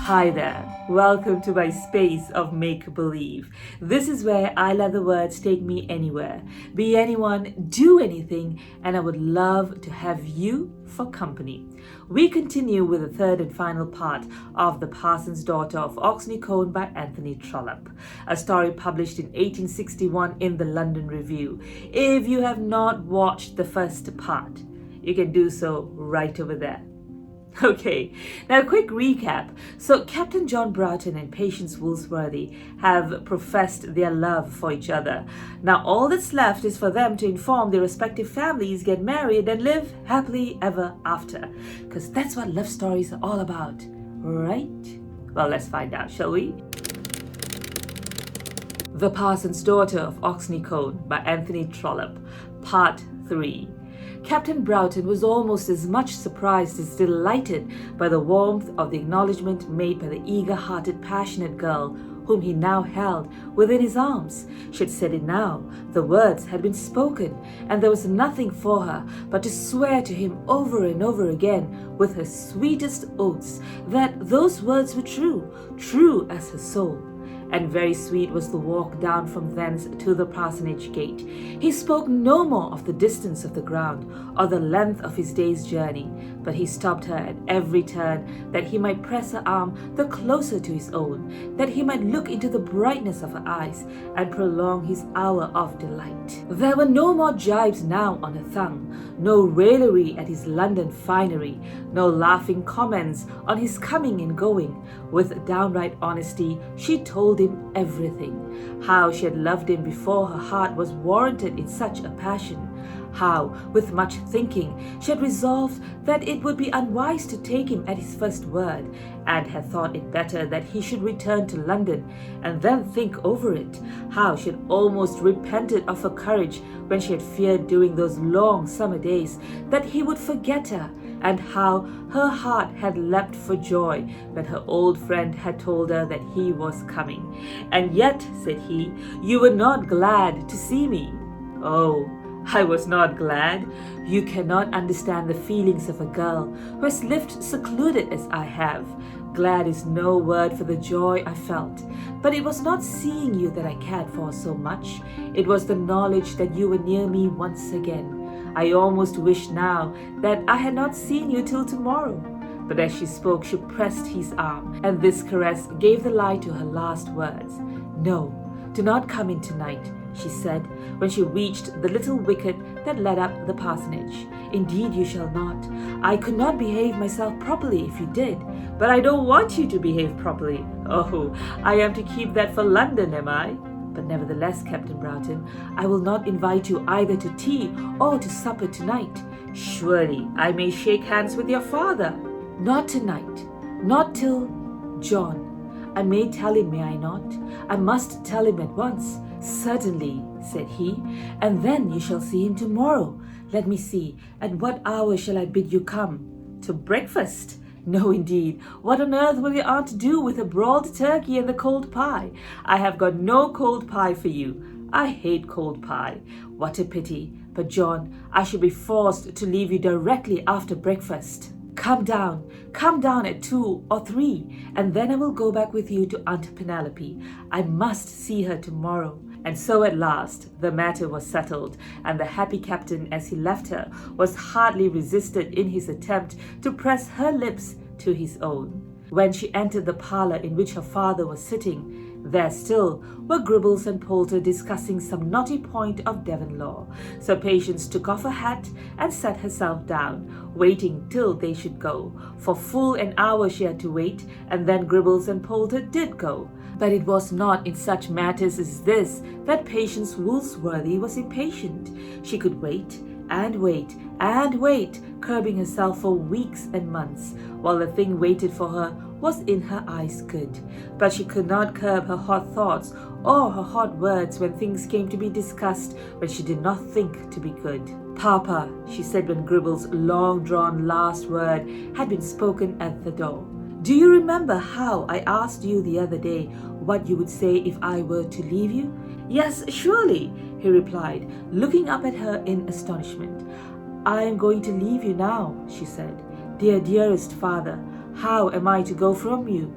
Hi there, welcome to my space of make-believe. This is where I let the words take me anywhere, be anyone, do anything, and I would love to have you for company. We continue with the third and final part of The Parson's Daughter of Oxney, Colne by Anthony Trollope, a story published in 1861 in the London Review. If you have not watched the first part, you can do so right over there. Okay, now a quick recap. So Captain John Broughton and Patience Woolsworthy have professed their love for each other. Now all that's left is for them to inform their respective families, get married, and live happily ever after. Because that's what love stories are all about, right? Well, let's find out, shall we? The Parson's Daughter of Oxney, Colne by Anthony Trollope, Part 3. Captain Broughton was almost as much surprised as delighted by the warmth of the acknowledgment made by the eager-hearted, passionate girl whom he now held within his arms. She had said it now. The words had been spoken, and there was nothing for her but to swear to him over and over again with her sweetest oaths that those words were true, true as her soul. And very sweet was the walk down from thence to the parsonage gate. He spoke no more of the distance of the ground, or the length of his day's journey, but he stopped her at every turn, that he might press her arm the closer to his own, that he might look into the brightness of her eyes, and prolong his hour of delight. There were no more jibes now on her tongue, no raillery at his London finery, no laughing comments on his coming and going. With downright honesty, she told him everything. How she had loved him before her heart was warranted in such a passion. How, with much thinking, she had resolved that it would be unwise to take him at his first word, and had thought it better that he should return to London, and then think over it. How she had almost repented of her courage when she had feared during those long summer days that he would forget her, and how her heart had leapt for joy when her old friend had told her that he was coming. "And yet," said he, "you were not glad to see me." Oh, I was not glad. You cannot understand the feelings of a girl who has lived secluded as I have. Glad is no word for the joy I felt. But it was not seeing you that I cared for so much. It was the knowledge that you were near me once again. I almost wish now that I had not seen you till tomorrow." But as she spoke, she pressed his arm, and this caress gave the lie to her last words. "No, do not come in tonight," she said, when she reached the little wicket that led up the parsonage. "Indeed you shall not. I could not behave myself properly if you did. But I don't want you to behave properly. Oh, I am to keep that for London, am I? But nevertheless, Captain Broughton, I will not invite you either to tea or to supper tonight. Surely I may shake hands with your father." "Not tonight. Not till John. I may tell him, may I not? I must tell him at once." "Certainly," said he, "and then you shall see him tomorrow. Let me see, at what hour shall I bid you come?" "To breakfast." "No, indeed. What on earth will your aunt do with a broiled turkey and the cold pie? I have got no cold pie for you. I hate cold pie. What a pity. But John, I shall be forced to leave you directly after breakfast. Come down at 2 or 3, and then I will go back with you to Aunt Penelope. I must see her tomorrow." And so at last the matter was settled, and the happy captain, as he left her, was hardly resisted in his attempt to press her lips to his own. When she entered the parlour in which her father was sitting, there still were Gribbles and Poulter discussing some knotty point of Devon law. So Patience took off her hat and sat herself down, waiting till they should go. For full an hour she had to wait, and then Gribbles and Poulter did go. But it was not in such matters as this that Patience Woolsworthy was impatient. She could wait and wait and wait, curbing herself for weeks and months, while the thing waited for her was in her eyes good. But she could not curb her hot thoughts or her hot words when things came to be discussed when she did not think to be good. "Papa," she said when Gribble's long-drawn last word had been spoken at the door, "do you remember how I asked you the other day what you would say if I were to leave you?" "Yes, surely," he replied, looking up at her in astonishment. "I am going to leave you now," she said. "Dearest father, how am I to go from you?"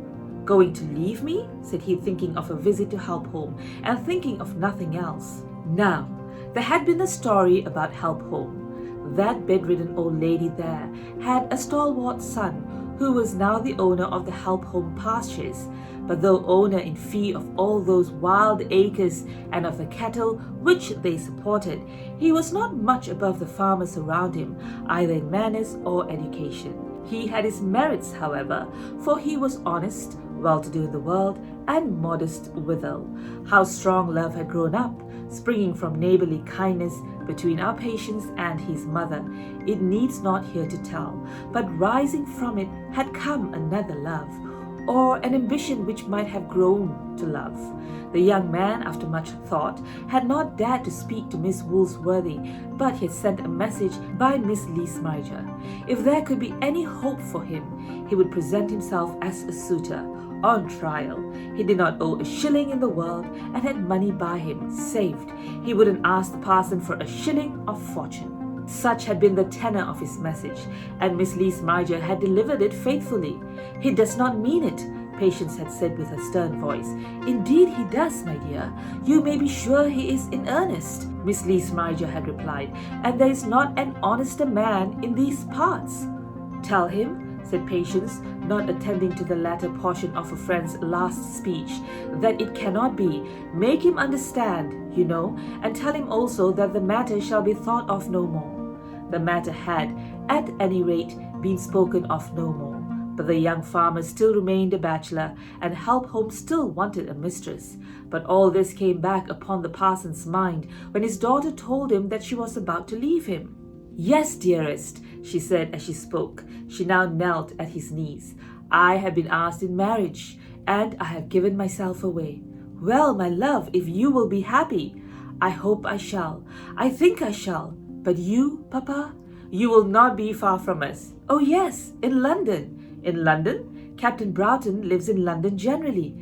Going to leave me? Said he, thinking of a visit to Help Home and thinking of nothing else. Now, there had been a story about Help Home. That bedridden old lady there had a stalwart son who was now the owner of the Help Home pastures. But though owner in fee of all those wild acres and of the cattle which they supported, he was not much above the farmers around him, either in manners or education. He had his merits, however, for he was honest, well-to-do in the world, and modest withal. How strong love had grown up, springing from neighbourly kindness between our patients and his mother, it needs not here to tell, but rising from it had come another love, or an ambition which might have grown to love. The young man, after much thought, had not dared to speak to Miss Woolsworthy, but he had sent a message by Miss Leesmiger. If there could be any hope for him, he would present himself as a suitor, on trial. He did not owe a shilling in the world, and had money by him, saved. He wouldn't ask the parson for a shilling of fortune. Such had been the tenor of his message, and Miss Leesmiger had delivered it faithfully. He does not mean it, Patience had said with a stern voice. Indeed he does, my dear. You may be sure he is in earnest, Miss Leesmiger had replied, and there is not an honester man in these parts. Tell him, said Patience, not attending to the latter portion of her friend's last speech, that it cannot be. Make him understand, you know, and tell him also that the matter shall be thought of no more. The matter had, at any rate, been spoken of no more. But the young farmer still remained a bachelor, and Help Home still wanted a mistress. But all this came back upon the parson's mind when his daughter told him that she was about to leave him. Yes, dearest, she said as she spoke. She now knelt at his knees. I have been asked in marriage, and I have given myself away. Well, my love, if you will be happy, I hope I shall. I think I shall. But you, Papa? You will not be far from us. Oh yes, in London. In London? Captain Broughton lives in London generally.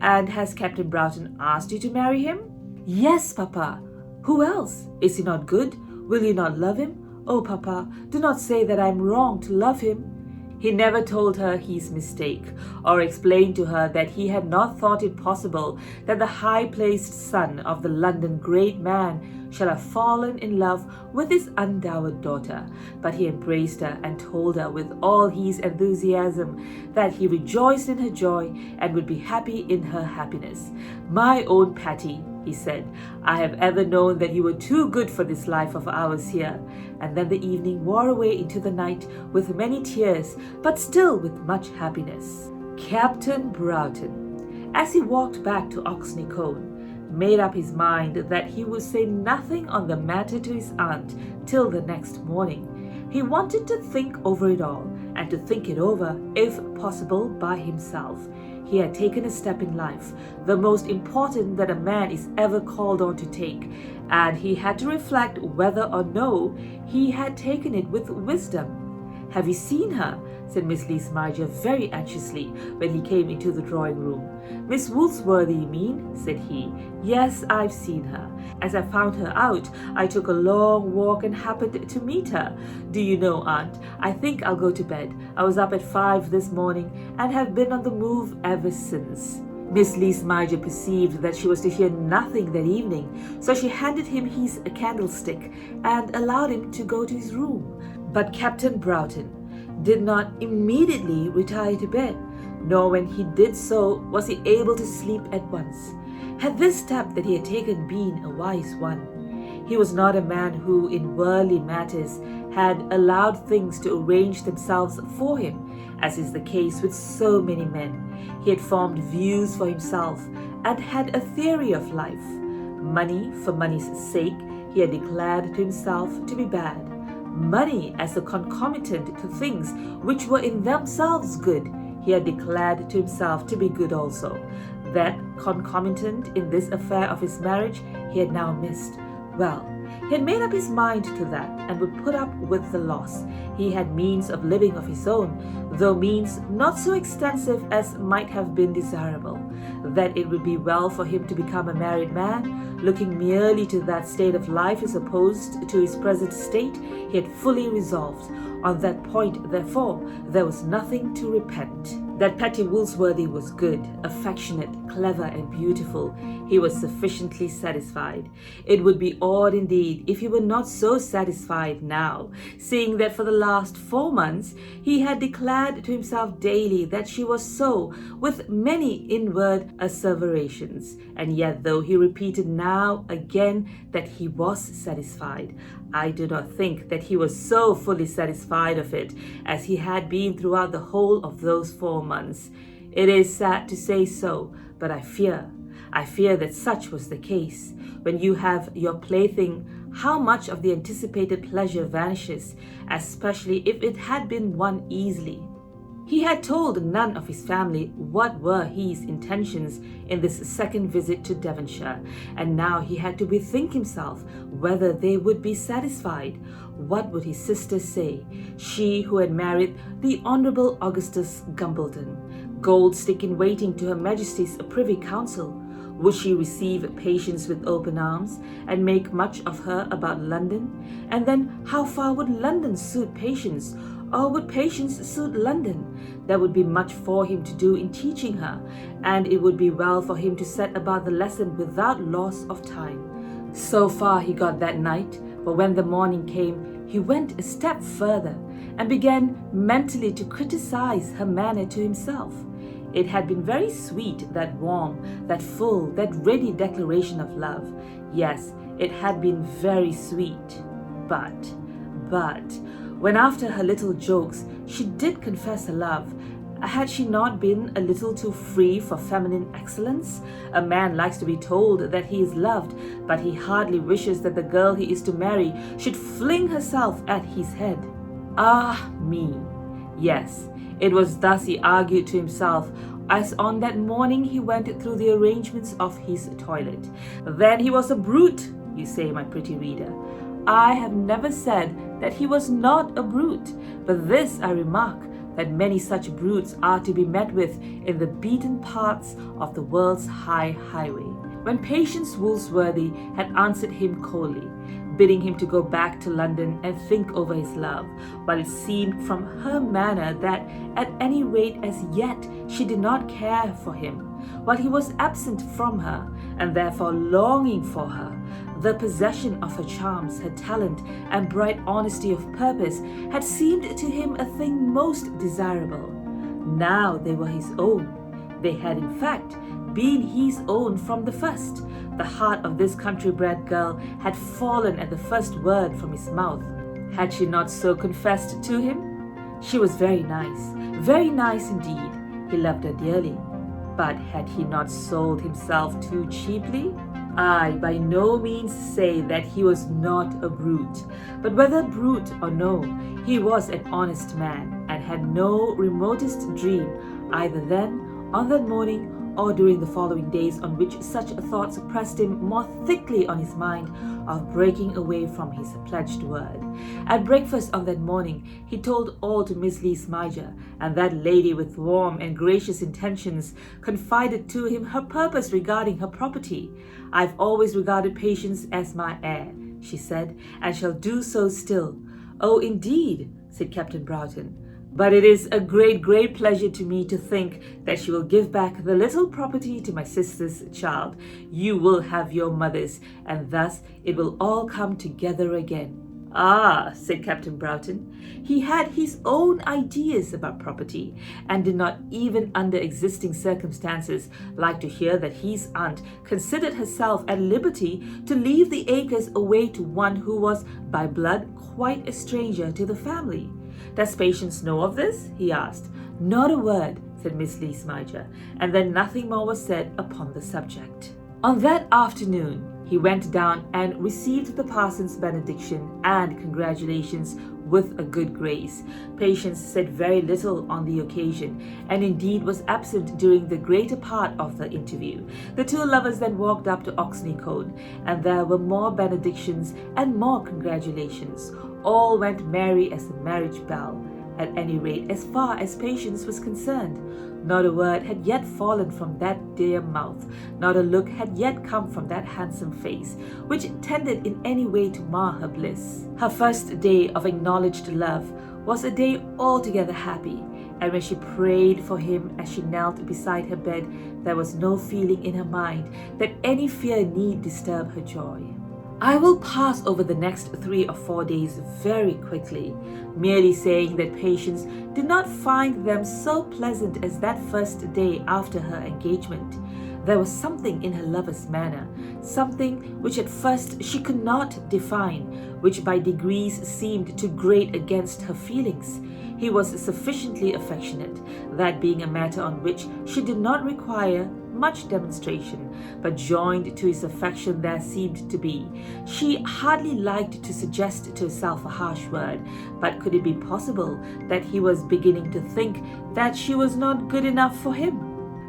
And has Captain Broughton asked you to marry him? Yes, Papa. Who else? Is he not good? Will you not love him? Oh, Papa, do not say that I am wrong to love him. He never told her his mistake, or explained to her that he had not thought it possible that the high-placed son of the London great man shall have fallen in love with his undowered daughter. But he embraced her and told her with all his enthusiasm that he rejoiced in her joy and would be happy in her happiness. My own Patty, he said, I have ever known that you were too good for this life of ours here. And then the evening wore away into the night with many tears, but still with much happiness. Captain Broughton, as he walked back to Oxney Colne, made up his mind that he would say nothing on the matter to his aunt till the next morning. He wanted to think over it all, and to think it over, if possible, by himself. He had taken a step in life, the most important that a man is ever called on to take, and he had to reflect whether or no he had taken it with wisdom. Have you seen her? Said Miss Leesmiger very anxiously when he came into the drawing room. Miss Woolsworthy, you mean? Said he. Yes, I've seen her. As I found her out, I took a long walk and happened to meet her. Do you know, Aunt, I think I'll go to bed. I was up at 5 this morning and have been on the move ever since. Miss Leesmiger perceived that she was to hear nothing that evening, so she handed him his candlestick and allowed him to go to his room. But Captain Broughton did not immediately retire to bed, nor when he did so was he able to sleep at once. Had this step that he had taken been a wise one? He was not a man who, in worldly matters, had allowed things to arrange themselves for him, as is the case with so many men. He had formed views for himself and had a theory of life. Money for money's sake he had declared to himself to be bad. Money as a concomitant to things which were in themselves good he had declared to himself to be good also. That concomitant in this affair of his marriage he had now missed. Well, he had made up his mind to that and would put up with the loss. He had means of living of his own, though means not so extensive as might have been desirable. That it would be well for him to become a married man, looking merely to that state of life as opposed to his present state, he had fully resolved. On that point, therefore, there was nothing to repent. That Petty Woolsworthy was good, affectionate, clever, and beautiful, he was sufficiently satisfied. It would be odd indeed if he were not so satisfied now, seeing that for the last 4 months he had declared to himself daily that she was so, with many inward asseverations. And yet, though he repeated now again that he was satisfied, I do not think that he was so fully satisfied of it as he had been throughout the whole of those 4 months. It is sad to say so, but I fear that such was the case. When you have your plaything, how much of the anticipated pleasure vanishes, especially if it had been won easily. He had told none of his family what were his intentions in this second visit to Devonshire, and now he had to bethink himself whether they would be satisfied. What would his sister say, she who had married the Honourable Augustus Gumbleton, gold stick in waiting to Her Majesty's Privy Council? Would she receive Patience with open arms and make much of her about London? And then how far would London suit Patience? Or would Patience suit London? There would be much for him to do in teaching her, and it would be well for him to set about the lesson without loss of time. So far he got that night, but when the morning came, he went a step further and began mentally to criticize her manner to himself. It had been very sweet, that warm, that full, that ready declaration of love. Yes, it had been very sweet. But, when after her little jokes she did confess her love, had she not been a little too free for feminine excellence? A man likes to be told that he is loved, but he hardly wishes that the girl he is to marry should fling herself at his head. Ah me! Yes, it was thus he argued to himself as on that morning he went through the arrangements of his toilet. Then he was a brute, you say, my pretty reader. I have never said that he was not a brute, but this I remark, that many such brutes are to be met with in the beaten paths of the world's high highway. When Patience Woolsworthy had answered him coldly, bidding him to go back to London and think over his love, while it seemed from her manner that at any rate as yet she did not care for him, while he was absent from her, and therefore longing for her, the possession of her charms, her talent, and bright honesty of purpose had seemed to him a thing most desirable. Now they were his own. They had, in fact, been his own from the first. The heart of this country-bred girl had fallen at the first word from his mouth. Had she not so confessed to him? She was very nice indeed. He loved her dearly. But had he not sold himself too cheaply? I by no means say that he was not a brute, but whether brute or no, he was an honest man, and had no remotest dream, either then, on that morning, or during the following days on which such thoughts pressed him more thickly on his mind, of breaking away from his pledged word. At breakfast on that morning, he told all to Miss Lees-Major, and that lady, with warm and gracious intentions, confided to him her purpose regarding her property. "I've always regarded Patience as my heir," she said, "and shall do so still." "Oh, indeed," said Captain Broughton. "But it is a great, great pleasure to me to think that she will give back the little property to my sister's child. You will have your mother's, and thus it will all come together again." "Ah," said Captain Broughton. He had his own ideas about property, and did not even under existing circumstances like to hear that his aunt considered herself at liberty to leave the acres away to one who was by blood quite a stranger to the family. "Does Patience know of this?" he asked. "Not a word," said Miss Lees-Major, and then nothing more was said upon the subject. On that afternoon he went down and received the parson's benediction and congratulations with a good grace. Patience said very little on the occasion, and indeed was absent during the greater part of the interview. The two lovers then walked up to Oxney, Colne, and there were more benedictions and more congratulations. All went merry as the marriage bell, at any rate as far as Patience was concerned. Not a word had yet fallen from that dear mouth, not a look had yet come from that handsome face, which tended in any way to mar her bliss. Her first day of acknowledged love was a day altogether happy, and when she prayed for him as she knelt beside her bed, there was no feeling in her mind that any fear need disturb her joy. I will pass over the next 3 or 4 days very quickly, merely saying that Patience did not find them so pleasant as that first day after her engagement. There was something in her lover's manner, something which at first she could not define, which by degrees seemed to grate against her feelings. He was sufficiently affectionate, that being a matter on which she did not require much demonstration, but joined to his affection there seemed to be. She hardly liked to suggest to herself a harsh word, but could it be possible that he was beginning to think that she was not good enough for him?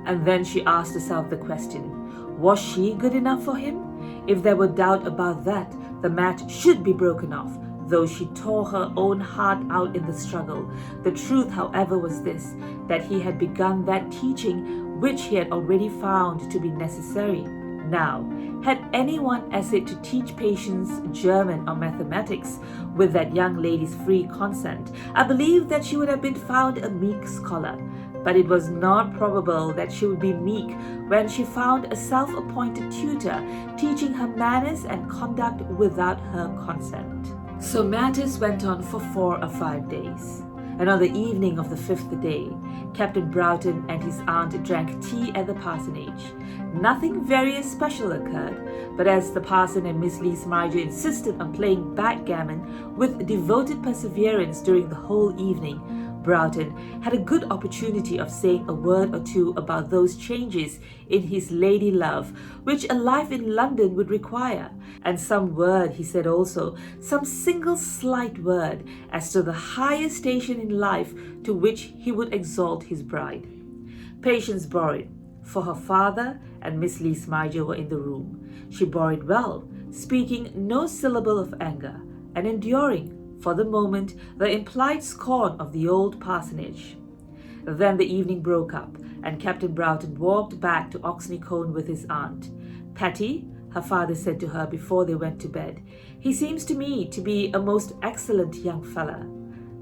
And then she asked herself the question, was she good enough for him? If there were doubt about that, the match should be broken off, though she tore her own heart out in the struggle. The truth, however, was this, that he had begun that teaching which he had already found to be necessary. Now, had anyone essayed to teach Patience German or mathematics with that young lady's free consent, I believe that she would have been found a meek scholar. But it was not probable that she would be meek when she found a self-appointed tutor teaching her manners and conduct without her consent. So matters went on for 4 or 5 days. And on the evening of the 5th day, Captain Broughton and his aunt drank tea at the parsonage. Nothing very especial occurred, but as the parson and Miss Lees-Marger insisted on playing backgammon with devoted perseverance during the whole evening, Broughton had a good opportunity of saying a word or two about those changes in his lady love which a life in London would require, and some word, he said also, some single slight word as to the higher station in life to which he would exalt his bride. Patience bore it, for her father and Miss Lees-Marger were in the room. She bore it well, speaking no syllable of anger, and enduring, for the moment, the implied scorn of the old parsonage. Then the evening broke up, and Captain Broughton walked back to Oxney Colne with his aunt. "Patty," her father said to her before they went to bed, "he seems to me to be a most excellent young fellow."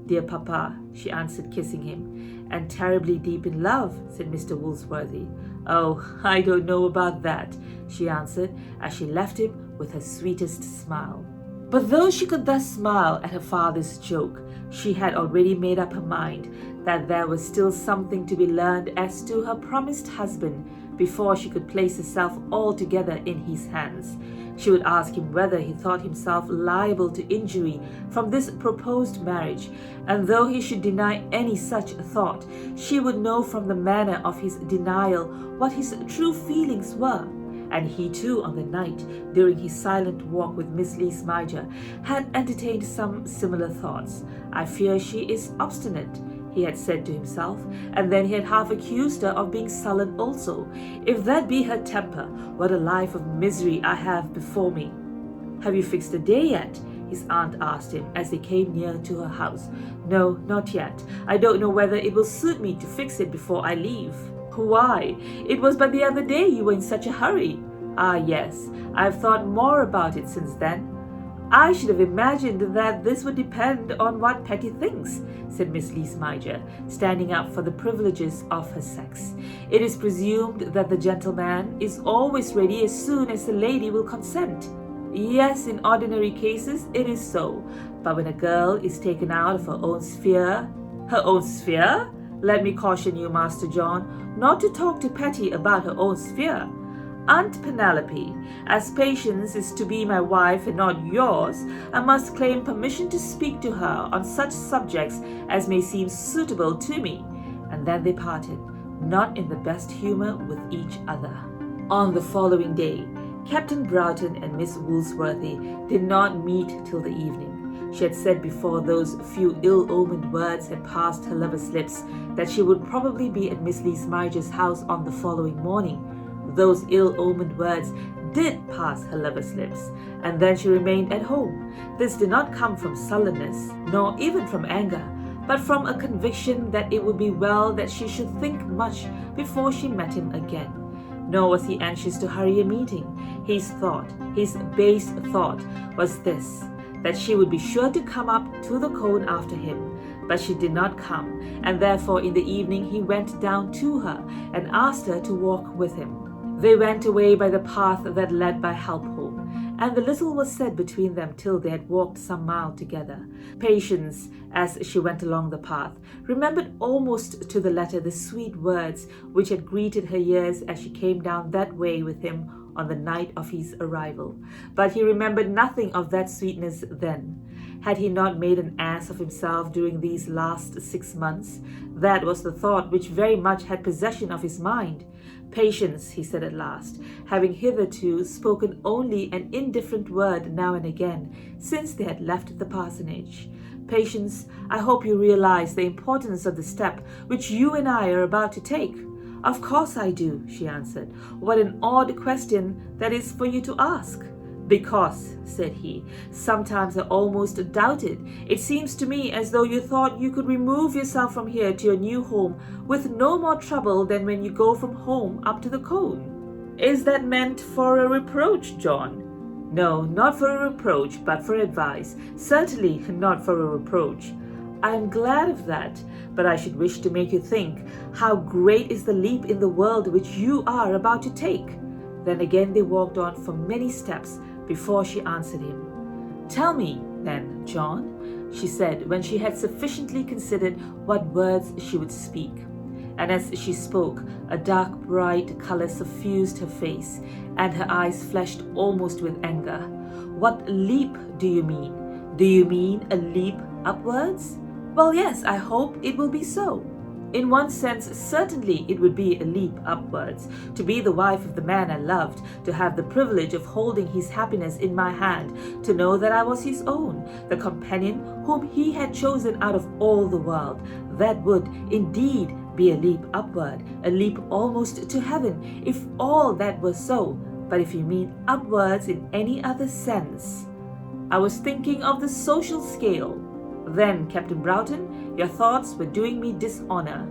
"Dear papa," she answered, kissing him. "And terribly deep in love," said Mr. Woolsworthy. "Oh, I don't know about that," she answered, as she left him with her sweetest smile. But though she could thus smile at her father's joke, she had already made up her mind that there was still something to be learned as to her promised husband before she could place herself altogether in his hands. She would ask him whether he thought himself liable to injury from this proposed marriage, and though he should deny any such thought, she would know from the manner of his denial what his true feelings were. And he too, on the night during his silent walk with Miss Lees-Marger, had entertained some similar thoughts. "I fear she is obstinate," he had said to himself, and then he had half accused her of being sullen also. "If that be her temper, what a life of misery I have before me." "Have you fixed a day yet?" his aunt asked him as they came near to her house. "No, not yet. I don't know whether it will suit me to fix it before I leave." "Why, it was but the other day you were in such a hurry." "Ah, yes, I've thought more about it since then." "I should have imagined that this would depend on what Petty thinks," said Miss Lees-Marger, standing up for the privileges of her sex. "It is presumed that the gentleman is always ready as soon as the lady will consent." "Yes, in ordinary cases it is so, but when a girl is taken out of her own sphere—" "Her own sphere? Let me caution you, Master John, not to talk to Petty about her own sphere. Aunt Penelope, as Patience is to be my wife and not yours, I must claim permission to speak to her on such subjects as may seem suitable to me." And then they parted, not in the best humour with each other. On the following day, Captain Broughton and Miss Woolsworthy did not meet till the evening. She had said before those few ill-omened words had passed her lover's lips that she would probably be at Miss Lees-Marger's house on the following morning. Those ill-omened words did pass her lover's lips, and then she remained at home. This did not come from sullenness, nor even from anger, but from a conviction that it would be well that she should think much before she met him again. Nor was he anxious to hurry a meeting. His thought, his base thought, was this, that she would be sure to come up to the Colne after him, But she did not come, and therefore in the evening he went down to her and asked her to walk with him. They went away by the path that led by Helpholme, and the little was said between them till they had walked some mile together. Patience, as she went along the path, remembered almost to the letter the sweet words which had greeted her ears as she came down that way with him on the night of his arrival. But he remembered nothing of that sweetness then. Had he not made an ass of himself during these last 6 months? That was the thought which very much had possession of his mind. Patience, he said at last, having hitherto spoken only an indifferent word now and again, since they had left the parsonage. Patience, I hope you realize the importance of the step which you and I are about to take. Of course I do, she answered. What an odd question that is for you to ask. Because, said he, sometimes I almost doubted. It seems to me as though you thought you could remove yourself from here to your new home with no more trouble than when you go from home up to the Colne. Is that meant for a reproach, John? No, not for a reproach, but for advice. Certainly not for a reproach. I am glad of that, but I should wish to make you think how great is the leap in the world which you are about to take. Then again they walked on for many steps before she answered him. Tell me, then, John, she said, when she had sufficiently considered what words she would speak. And as she spoke, a dark bright colour suffused her face, and her eyes flashed almost with anger. What leap do you mean? Do you mean a leap upwards? Well, yes, I hope it will be so. In one sense, certainly it would be a leap upwards, to be the wife of the man I loved, to have the privilege of holding his happiness in my hand, to know that I was his own, the companion whom he had chosen out of all the world. That would, indeed, be a leap upward, a leap almost to heaven, if all that were so. But if you mean upwards in any other sense, I was thinking of the social scale. Then, Captain Broughton, your thoughts were doing me dishonor.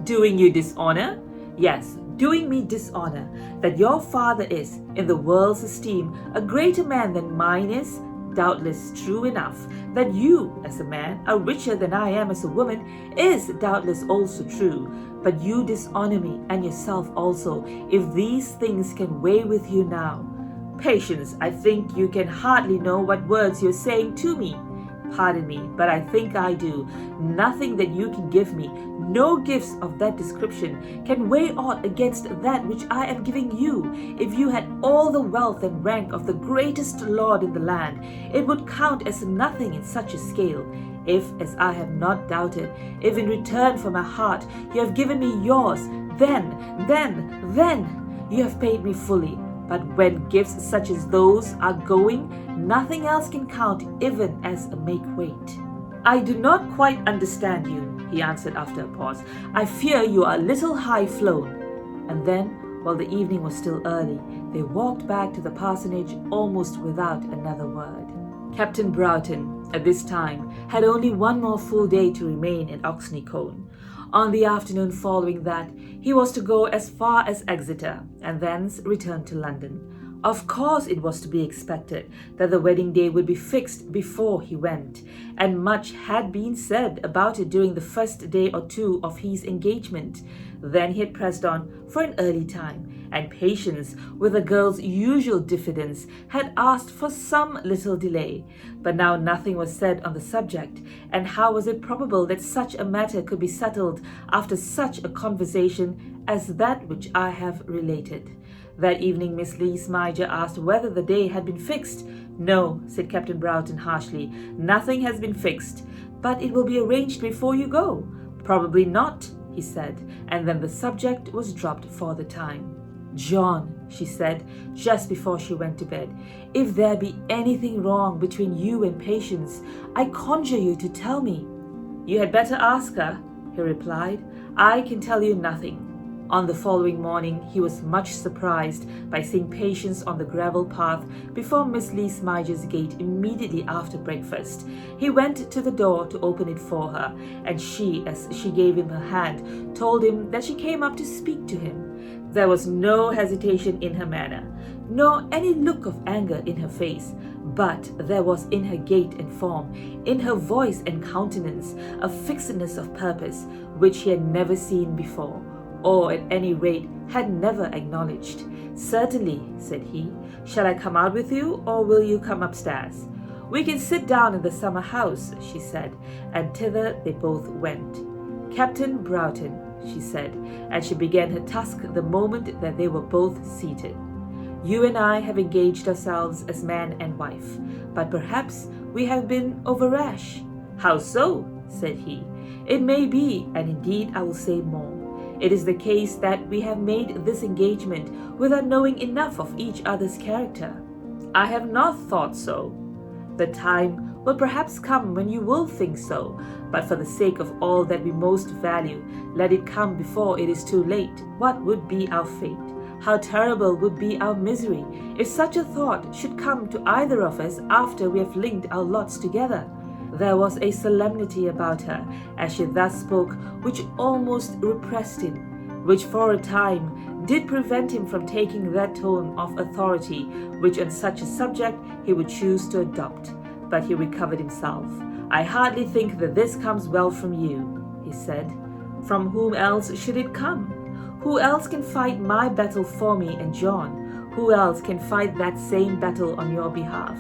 Doing you dishonor? Yes, doing me dishonor. That your father is, in the world's esteem, a greater man than mine is, doubtless true enough. That you, as a man, are richer than I am as a woman, is doubtless also true. But you dishonor me, and yourself also, if these things can weigh with you now. Patience, I think you can hardly know what words you're saying to me. Pardon me, but I think I do. Nothing that you can give me, no gifts of that description, can weigh aught against that which I am giving you. If you had all the wealth and rank of the greatest lord in the land, it would count as nothing in such a scale. If, as I have not doubted, if in return for my heart you have given me yours, then you have paid me fully. But when gifts such as those are going, nothing else can count even as a make-weight. I do not quite understand you, he answered after a pause. I fear you are a little high-flown. And then, while the evening was still early, they walked back to the parsonage almost without another word. Captain Broughton, at this time, had only one more full day to remain in Oxney Colne. On the afternoon following that, he was to go as far as Exeter, and thence return to London. Of course it was to be expected that the wedding day would be fixed before he went, and much had been said about it during the first day or two of his engagement. Then he had pressed on for an early time, and Patience, with a girl's usual diffidence, had asked for some little delay. But now nothing was said on the subject, and how was it probable that such a matter could be settled after such a conversation as that which I have related? That evening Miss Lees-Major asked whether the day had been fixed. No, said Captain Broughton harshly, nothing has been fixed, but it will be arranged before you go. Probably not, he said, and then the subject was dropped for the time. John, she said, just before she went to bed, if there be anything wrong between you and Patience, I conjure you to tell me. You had better ask her, he replied. I can tell you nothing. On the following morning, he was much surprised by seeing Patience on the gravel path before Miss Lees-Major's gate immediately after breakfast. He went to the door to open it for her, and she, as she gave him her hand, told him that she came up to speak to him. There was no hesitation in her manner. nor any look of anger in her face, but there was in her gait and form, in her voice and countenance, a fixedness of purpose which he had never seen before, or at any rate had never acknowledged. "Certainly," said he. "Shall I come out with you, or will you come upstairs?" "We can sit down in the summer house," she said, and thither they both went. "Captain Broughton," she said, and she began her task the moment that they were both seated. "You and I have engaged ourselves as man and wife, but perhaps we have been over rash." "How so?" said he. "It may be, and indeed I will say more. It is the case that we have made this engagement without knowing enough of each other's character." "I have not thought so." "The time will perhaps come when you will think so, but for the sake of all that we most value, let it come before it is too late. What would be our fate? How terrible would be our misery if such a thought should come to either of us after we have linked our lots together." There was a solemnity about her as she thus spoke which almost repressed him, which for a time did prevent him from taking that tone of authority which on such a subject he would choose to adopt. But he recovered himself. "I hardly think that this comes well from you," he said. "From whom else should it come? Who else can fight my battle for me and John? Who else can fight that same battle on your behalf?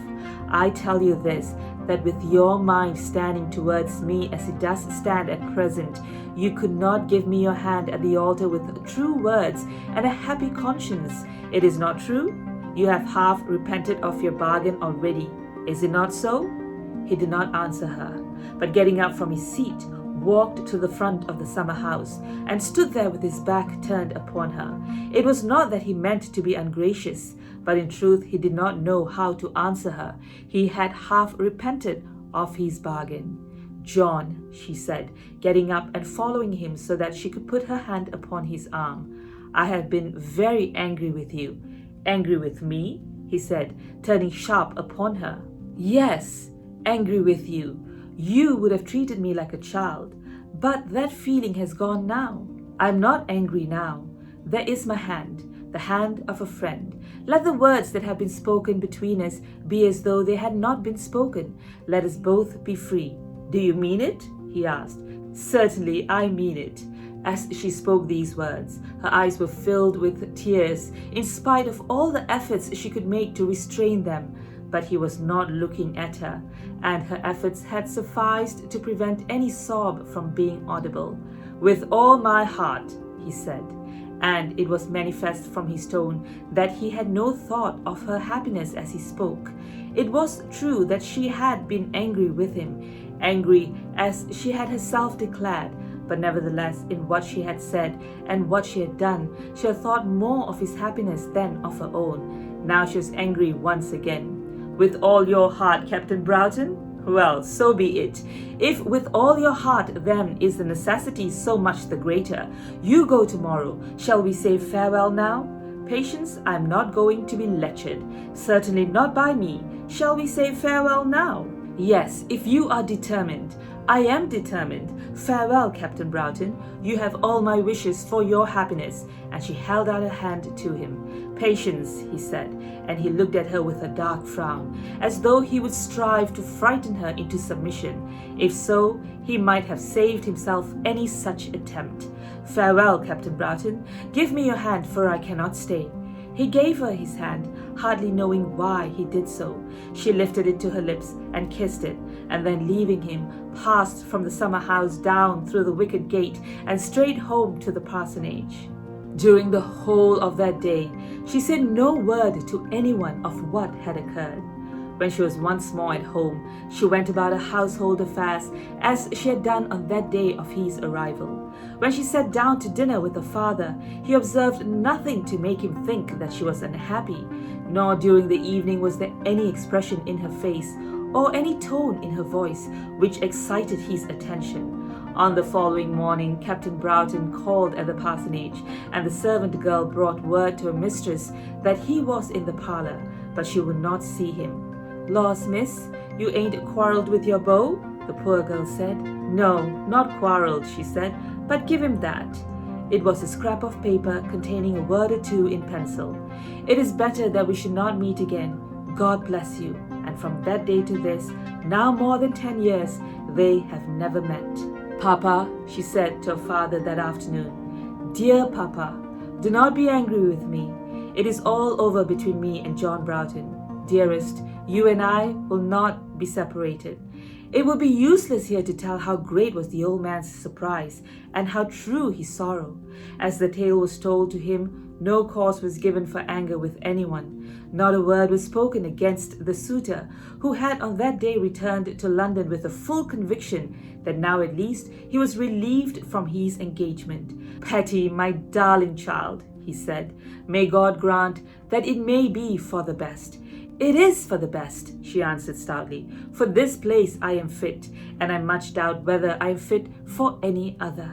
I tell you this, that with your mind standing towards me as it does stand at present, you could not give me your hand at the altar with true words and a happy conscience. It is not true? You have half repented of your bargain already. Is it not so?" He did not answer her, but getting up from his seat, walked to the front of the summer house and stood there with his back turned upon her. It was not that he meant to be ungracious, but in truth he did not know how to answer her. He had half repented of his bargain. "John," she said, getting up and following him so that she could put her hand upon his arm, "I have been very angry with you." "Angry with me?" he said, turning sharp upon her. "Yes, angry with you. You would have treated me like a child, but that feeling has gone now. I am not angry now. There is my hand, the hand of a friend. Let the words that have been spoken between us be as though they had not been spoken. Let us both be free." "Do you mean it?" he asked. "Certainly I mean it." As she spoke these words, her eyes were filled with tears, in spite of all the efforts she could make to restrain them. But he was not looking at her, and her efforts had sufficed to prevent any sob from being audible. "With all my heart," he said, and it was manifest from his tone that he had no thought of her happiness as he spoke. It was true that she had been angry with him, angry as she had herself declared, but nevertheless in what she had said and what she had done, she had thought more of his happiness than of her own. Now she was angry once again. "With all your heart, Captain Broughton? Well, so be it. If with all your heart then is the necessity so much the greater, you go tomorrow. Shall we say farewell now? Patience, I am not going to be lectured. Certainly not by me. Shall we say farewell now?" "Yes, if you are determined." "I am determined. Farewell, Captain Broughton. You have all my wishes for your happiness." And she held out her hand to him. "Patience," he said, and he looked at her with a dark frown, as though he would strive to frighten her into submission. If so, he might have saved himself any such attempt. "Farewell, Captain Broughton. Give me your hand, for I cannot stay." He gave her his hand, hardly knowing why he did so. She lifted it to her lips and kissed it, and then leaving him, passed from the summer house down through the wicket gate and straight home to the parsonage. During the whole of that day, she said no word to anyone of what had occurred. When she was once more at home, she went about her household affairs as she had done on that day of his arrival. When she sat down to dinner with her father, he observed nothing to make him think that she was unhappy, nor during the evening was there any expression in her face or any tone in her voice which excited his attention. On the following morning, Captain Broughton called at the parsonage, and the servant girl brought word to her mistress that he was in the parlour, but she would not see him. "Laws, miss, you ain't quarrelled with your beau?" the poor girl said. "No, not quarrelled," she said, "but give him that." It was a scrap of paper containing a word or two in pencil. "It is better that we should not meet again. God bless you." And from that day to this, now more than 10 years, they have never met. "Papa," she said to her father that afternoon, "Dear Papa, do not be angry with me. It is all over between me and John Broughton. Dearest, you and I will not be separated. It would be useless here to tell how great was the old man's surprise and how true his sorrow. As the tale was told to him, no cause was given for anger with anyone. Not a word was spoken against the suitor, who had on that day returned to London with a full conviction that now at least he was relieved from his engagement. "Petty, my darling child," he said, "may God grant that it may be for the best." "It is for the best," she answered stoutly. "For this place I am fit, and I much doubt whether I am fit for any other."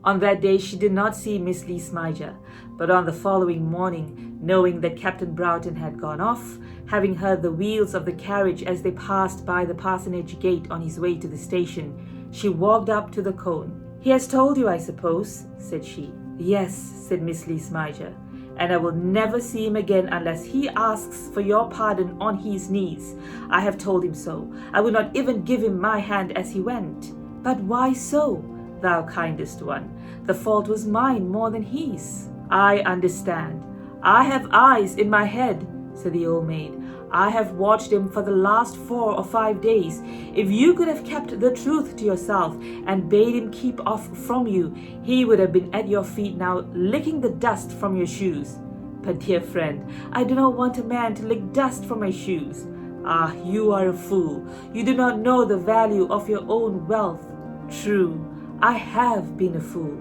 On that day she did not see Miss Lees-Maja, but on the following morning, knowing that Captain Broughton had gone off, having heard the wheels of the carriage as they passed by the parsonage gate on his way to the station, she walked up to the Colne. "He has told you, I suppose?" said she. "Yes," said Miss Lees-Maja, "and I will never see him again unless he asks for your pardon on his knees. I have told him so. I would not even give him my hand as he went." "But why so, thou kindest one? The fault was mine more than his." "I understand. I have eyes in my head," said the old maid. "I have watched him for the last 4 or 5 days. If you could have kept the truth to yourself and bade him keep off from you, he would have been at your feet now, licking the dust from your shoes." "But, dear friend, I do not want a man to lick dust from my shoes." "Ah, you are a fool. You do not know the value of your own wealth." "True, I have been a fool.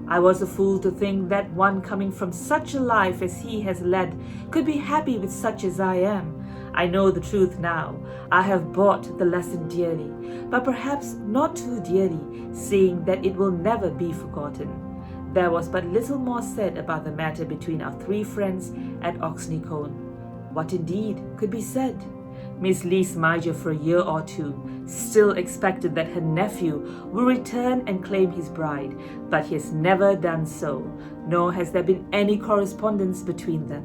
I was a fool to think that one coming from such a life as he has led could be happy with such as I am. I know the truth now. I have bought the lesson dearly, but perhaps not too dearly, seeing that it will never be forgotten." There was but little more said about the matter between our 3 friends at Oxney Colne. What indeed could be said? Miss Lees-Maja for a year or 2 still expected that her nephew would return and claim his bride, but he has never done so, nor has there been any correspondence between them.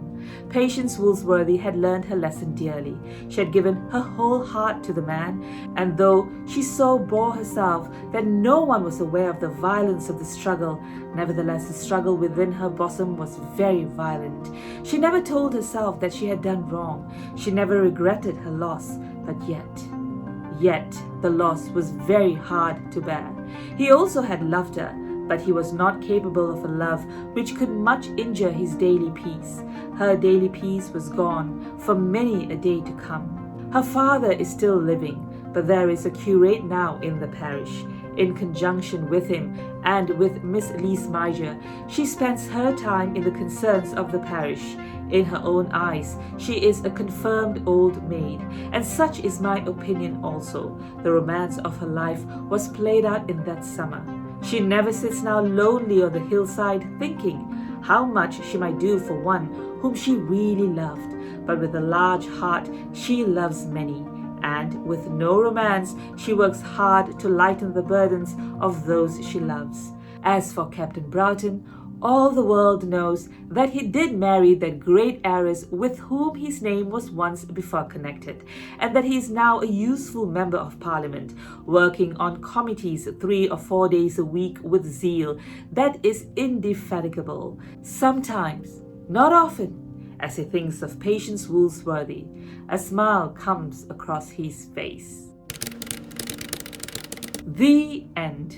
Patience Woolsworthy had learned her lesson dearly. She had given her whole heart to the man, and though she so bore herself that no one was aware of the violence of the struggle, nevertheless the struggle within her bosom was very violent. She never told herself that she had done wrong. She never regretted her loss, but yet the loss was very hard to bear. He also had loved her, but he was not capable of a love which could much injure his daily peace. Her daily peace was gone for many a day to come. Her father is still living, but there is a curate now in the parish. In conjunction with him and with Miss Lees-Maja, she spends her time in the concerns of the parish. In her own eyes, she is a confirmed old maid, and such is my opinion also. The romance of her life was played out in that summer. She never sits now lonely on the hillside thinking how much she might do for one whom she really loved, but with a large heart she loves many, and with no romance she works hard to lighten the burdens of those she loves. As for Captain Broughton, all the world knows that he did marry that great heiress with whom his name was once before connected, and that he is now a useful member of Parliament, working on committees 3 or 4 days a week with zeal that is indefatigable. Sometimes, not often, as he thinks of Patience Woolsworthy, a smile comes across his face. The end.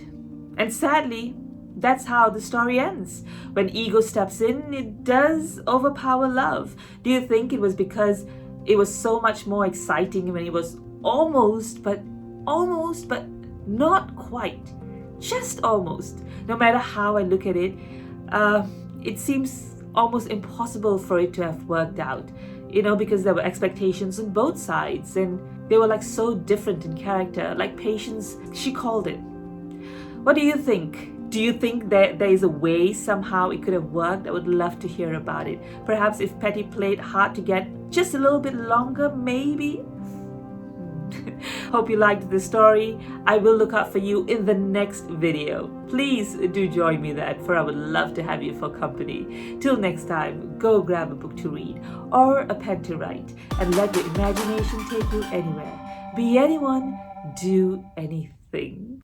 And sadly, that's how the story ends. When ego steps in, it does overpower love. Do you think it was because it was so much more exciting when it was almost, but not quite, just almost? No matter how I look at it, it seems almost impossible for it to have worked out, because there were expectations on both sides, and they were like so different in character, like Patience, she called it. What do you think? Do you think that there is a way somehow it could have worked? I would love to hear about it. Perhaps if Petty played hard to get just a little bit longer, maybe? Hope you liked the story. I will look out for you in the next video. Please do join me then, for I would love to have you for company. Till next time, go grab a book to read or a pen to write and let your imagination take you anywhere. Be anyone, do anything.